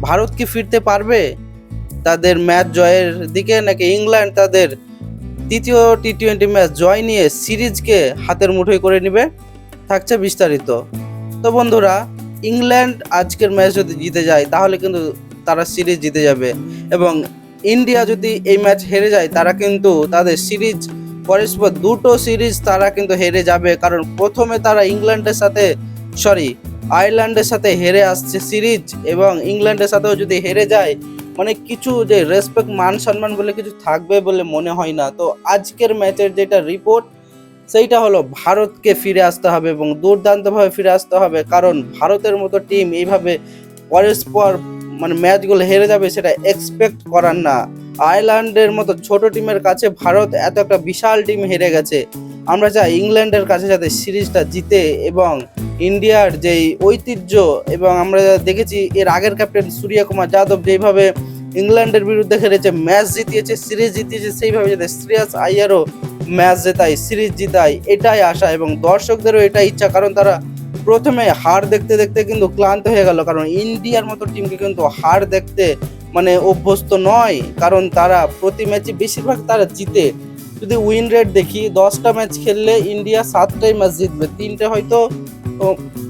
ভারত কি ফিরতে পারবে তাদের ম্যাচ জয়ের দিকে, নাকি ইংল্যান্ড তাদের তৃতীয় টি-20 ম্যাচ জয় নিয়ে সিরিজকে হাতের মুঠোয় করে নেবে? থাকছে বিস্তারিত। তো বন্ধুরা, ইংল্যান্ড আজকের ম্যাচ যদি জিতে যায় তাহলে কিন্তু তারা সিরিজ জিতে যাবে, এবং ইন্ডিয়া যদি এই ম্যাচ হেরে যায় তারা কিন্তু তাদের সিরিজ পরস্পর দুটো সিরিজ তারা কিন্তু হেরে যাবে, কারণ প্রথমে তারা আয়ারল্যান্ডের সাথে হেরে আসছে সিরিজ, এবং ইংল্যান্ডের সাথেও যদি হেরে যায় মানে কিছু যে রেসপেক্ট মান সম্মান বলে কিছু থাকবে বলে মনে হয় না। তো আজকের ম্যাচের যেটা রিপোর্ট সেইটা হলো ভারতকে ফিরে আসতে হবে এবং দুর্দান্তভাবে ফিরে আসতে হবে, কারণ ভারতের মতো টিম এইভাবে পরস্পর মানে ম্যাচগুলো হেরে যাবে সেটা এক্সপেক্ট করার না। আয়ারল্যান্ডের মতো ছোট টিমের কাছে ভারত এত একটা বিশাল টিম হেরে গেছে। আমরা চাই ইংল্যান্ডের কাছে যাতে সিরিজটা জিতে, এবং ইন্ডিয়ার যেই ঐতিহ্য, এবং আমরা দেখেছি এর আগের ক্যাপ্টেন সূর্যকুমার যাদব যেইভাবে ইংল্যান্ডের বিরুদ্ধে খেলেছে, ম্যাচ জিতিয়েছে, সিরিজ জিতিয়েছে, সেইভাবে যাতে শ্রেয়াস আইয়ারও ম্যাচ জেতায়, সিরিজ জিতায়, এটাই আশা, এবং দর্শকদেরও এটাই ইচ্ছা, কারণ তারা প্রথমে হার দেখতে দেখতে কিন্তু ক্লান্ত হয়ে গেল, কারণ ইন্ডিয়ার মতো টিমকে কিন্তু হার দেখতে মানে অভ্যস্ত নয়, কারণ তারা প্রতি ম্যাচে বেশিরভাগ তারা জিতে। যদি উইন রেট দেখি, 10টা ম্যাচ খেললে ইন্ডিয়া 7টাই ম্যাচ জিতবে, 3টে হয়তো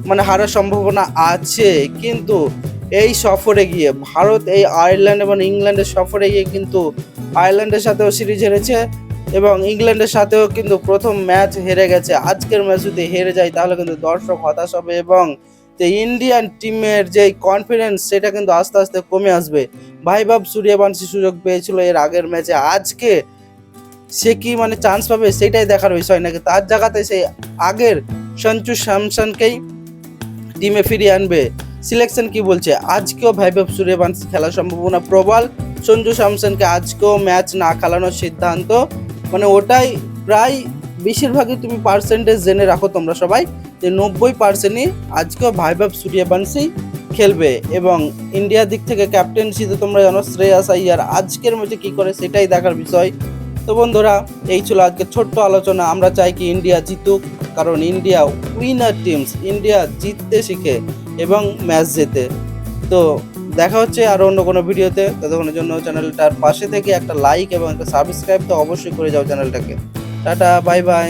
মানে হারার সম্ভাবনা আছে। কিন্তু এই সফরে গিয়ে ভারত এই আয়ারল্যান্ড এবং ইংল্যান্ডের সফরে গিয়ে কিন্তু আয়ারল্যান্ডের সাথেও সিরিজ হেরেছে এবং ইংল্যান্ডের সাথেও কিন্তু প্রথম ম্যাচ হেরে গেছে। আজকের ম্যাচ যদি হেরে যায় তাহলে কিন্তু দর্শক হতাশ হবে, এবং যে ইন্ডিয়ান টিমের যে কনফিডেন্স সেটা কিন্তু আস্তে আস্তে কমে আসবে। বৈভব সূর্যবংশী সুযোগ পেয়েছিল এর আগের ম্যাচে, আজকে সে কি মানে চান্স পাবে সেটাই দেখার বিষয়, নাকি তার জায়গাতে সে আগের সঞ্জু স্যামসনকেই টিমে ফিরিয়ে আনবে। সিলেকশন কি বলছে? আজকেও বৈভব সূর্যবংশী খেলার সম্ভাবনা প্রবল, সঞ্জু স্যামসনকে আজকেও ম্যাচ না খেলানোর সিদ্ধান্ত, মানে ওটাই প্রায় বেশিরভাগই তুমি পার্সেন্টেজ জেনে রাখো তোমরা সবাই, যে 90%ই আজকেও বৈভব সূর্যবংশী খেলবে। এবং ইন্ডিয়ার দিক থেকে ক্যাপ্টেন্সিতে তোমরা জানো শ্রেয়াস আইয়ার, আজকের ম্যাচে কী করে সেটাই দেখার বিষয়। তো বন্ধুরা, এই ছিল আজকে ছোট্ট আলোচনা। আমরা চাই কি ইন্ডিয়া জিতুক, কারণ ইন্ডিয়া উইনার টিমস, ইন্ডিয়া জিততে শিখে এবং ম্যাচ জেতে। তো দেখা হচ্ছে আরও অন্য কোনো ভিডিওতে, ততক্ষণের জন্য চ্যানেলটার পাশে থেকে একটা লাইক এবং একটা সাবস্ক্রাইব তো অবশ্যই করে যাও চ্যানেলটাকে। Tata, bye bye.